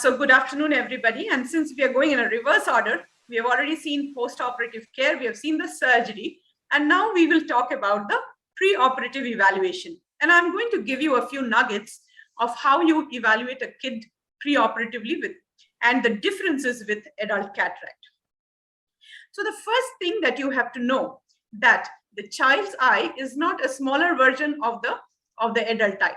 So good afternoon, everybody. And since we are going in a reverse order, we have already seen post-operative care, we have seen the surgery, and now we will talk about the pre-operative evaluation. And I'm going to give you a few nuggets of how you evaluate a kid pre-operatively and the differences with adult cataract. So the first thing that you have to know that the child's eye is not a smaller version of the adult eye.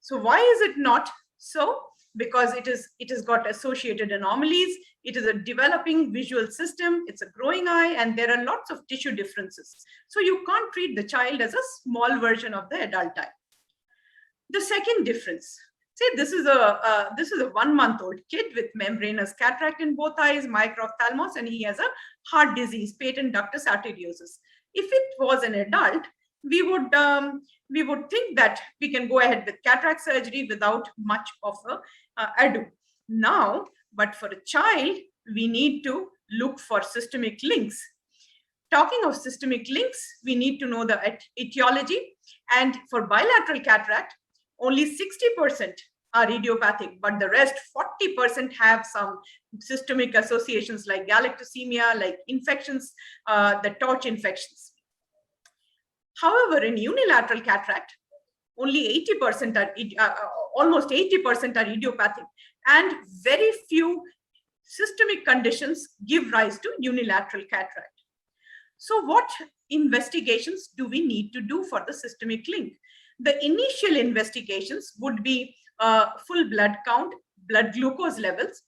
So why is it not so? Because it has got associated anomalies. It is a developing visual system. It's a growing eye, and there are lots of tissue differences. So you can't treat the child as a small version of the adult eye. The second difference, say this is a 1-month-old kid with membranous cataract in both eyes, microphthalmos, and he has a heart disease, patent ductus arteriosus. If it was an adult, we would think that we can go ahead with cataract surgery without much of a ado. Now, but for a child, we need to look for systemic links. Talking of systemic links, we need to know the etiology. And for bilateral cataract, only 60% are idiopathic, but the rest 40% have some systemic associations like galactosemia, like infections, the torch infections. However, in unilateral cataract, only 80% are, almost 80% are idiopathic, and very few systemic conditions give rise to unilateral cataract. So what investigations do we need to do for the systemic link? The initial investigations would be full blood count, blood glucose levels,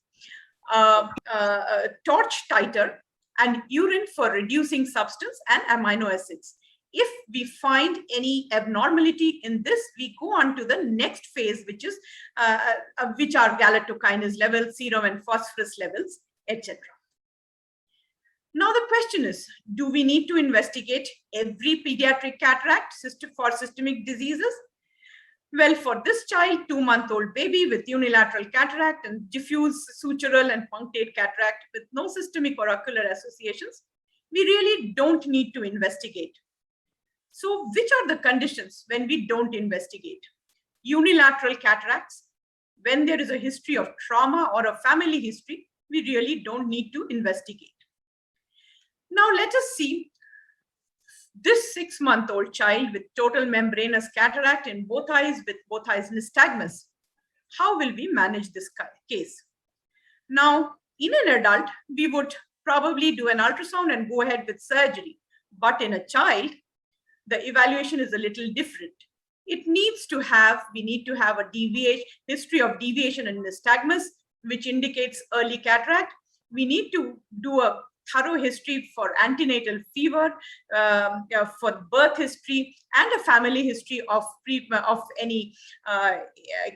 torch titer, and urine for reducing substance and amino acids. If we find any abnormality in this, we go on to the next phase, which are galactokinase levels, serum and phosphorus levels, etc. Now the question is, do we need to investigate every pediatric cataract for systemic diseases? Well, for this child, 2-month-old baby with unilateral cataract and diffuse sutural and punctate cataract with no systemic or ocular associations, we really don't need to investigate. So which are the conditions when we don't investigate? Unilateral cataracts, when there is a history of trauma or a family history, we really don't need to investigate. Now let us see this 6-month-old child with total membranous cataract in both eyes with both eyes nystagmus. How will we manage this case? Now, in an adult, we would probably do an ultrasound and go ahead with surgery. But in a child, the evaluation is a little different. We need to have a history of deviation in nystagmus, which indicates early cataract. We need to do a thorough history for antenatal fever, for birth history, and a family history of any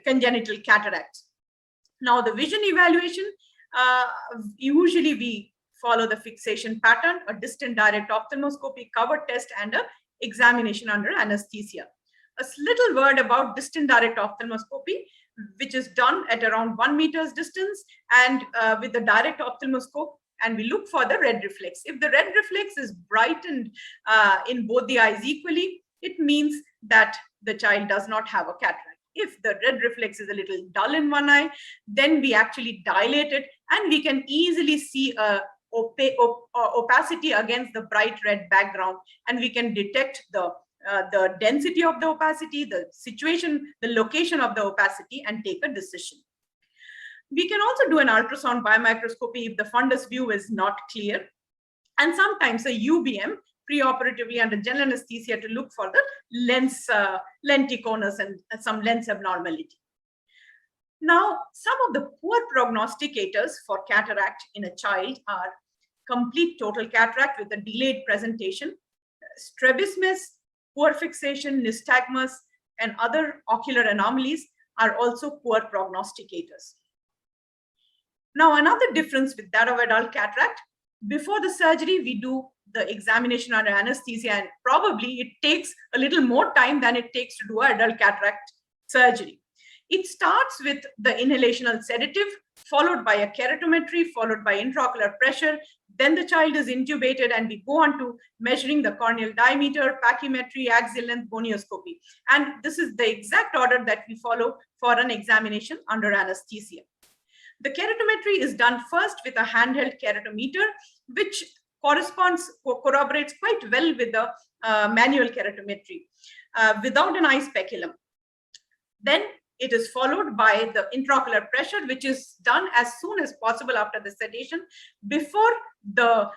congenital cataracts. Now, the vision evaluation, usually we follow the fixation pattern, a distant direct ophthalmoscopy, cover test, and a examination under anesthesia. A little word about distant direct ophthalmoscopy, which is done at around 1 meter's distance and with the direct ophthalmoscope, and we look for the red reflex. If the red reflex is brightened in both the eyes equally, it means that the child does not have a cataract. If the red reflex is a little dull in one eye, then we actually dilate it, and we can easily see a opacity against the bright red background, and we can detect the density of the opacity, the situation, the location of the opacity, and take a decision. We can also do an ultrasound biomicroscopy if the fundus view is not clear, and sometimes a UBM preoperatively under general anesthesia to look for the lens lenticonus and some lens abnormality. Now, some of the poor prognosticators for cataract in a child are complete total cataract with a delayed presentation, strabismus, poor fixation, nystagmus, and other ocular anomalies are also poor prognosticators. Now, another difference with that of adult cataract, before the surgery, we do the examination under anesthesia, and probably it takes a little more time than it takes to do adult cataract surgery. It starts with the inhalational sedative, followed by a keratometry, followed by intraocular pressure, Then the child is intubated and we go on to measuring the corneal diameter, pachymetry, axial length, gonioscopy. And this is the exact order that we follow for an examination under anesthesia. The keratometry is done first with a handheld keratometer, which corroborates quite well with the manual keratometry without an eye speculum. Then it is followed by the intraocular pressure, which is done as soon as possible after the sedation before the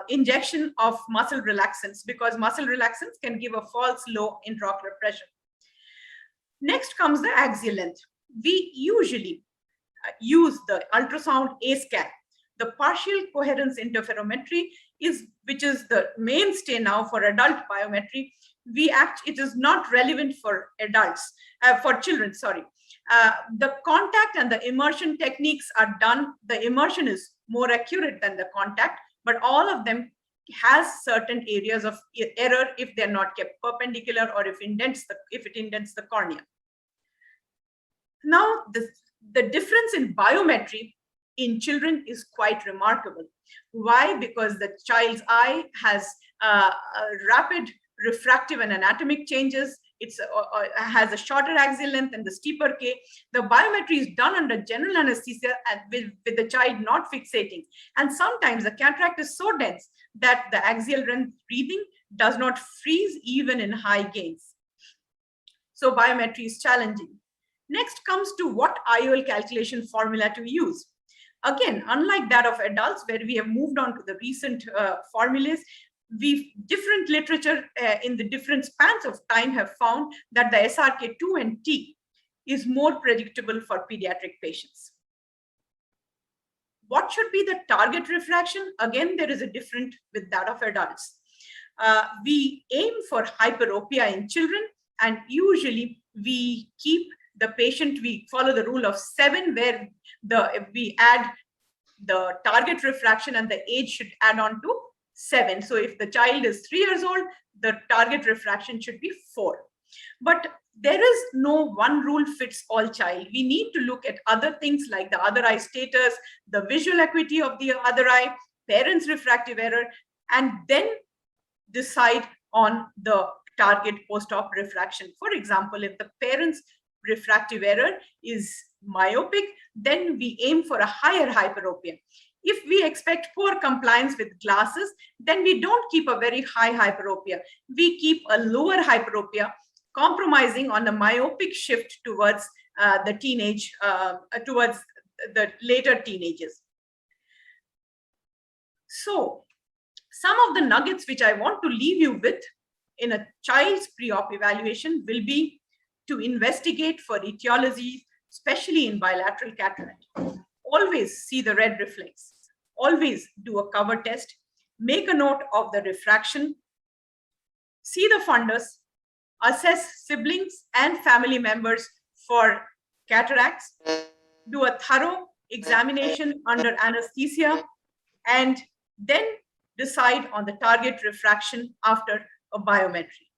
injection of muscle relaxants, because muscle relaxants can give a false low intraocular pressure. Next comes the axial length. We usually use the ultrasound A-scan. The partial coherence interferometry which is the mainstay now for adult biometry. It is not relevant for adults, for children, sorry. The contact and the immersion techniques are done. The immersion is more accurate than the contact, but all of them has certain areas of error if they're not kept perpendicular or if it indents the cornea. Now, the difference in biometry in children is quite remarkable. Why? Because the child's eye has rapid refractive and anatomic changes. It has a shorter axial length and the steeper K. The biometry is done under general anesthesia and with the child not fixating. And sometimes the cataract is so dense that the axial length reading does not freeze even in high gains. So biometry is challenging. Next comes to what IOL calculation formula to use. Again, unlike that of adults, where we have moved on to the recent formulas, different literature in the different spans of time have found that the SRK2 and T is more predictable for pediatric patients. What should be the target refraction? Again, there is a different with that of adults. We aim for hyperopia in children, and usually we keep the patient, we follow the rule of 7, where we add the target refraction and the age should add on to 7. So if the child is 3 years old, the target refraction should be 4. But there is no one rule fits all child. We need to look at other things like the other eye status, the visual acuity of the other eye, parents' refractive error, and then decide on the target post-op refraction. For example, if the parents' refractive error is myopic, then we aim for a higher hyperopia. If we expect poor compliance with glasses, then we don't keep a very high hyperopia. We keep a lower hyperopia, compromising on the myopic shift towards towards the later teenagers. So some of the nuggets which I want to leave you with in a child's pre-op evaluation will be to investigate for etiologies, especially in bilateral cataract. Always see the red reflex. Always do a cover test. Make a note of the refraction. See the fundus. Assess siblings and family members for cataracts. Do a thorough examination under anesthesia, and then decide on the target refraction after a biometry.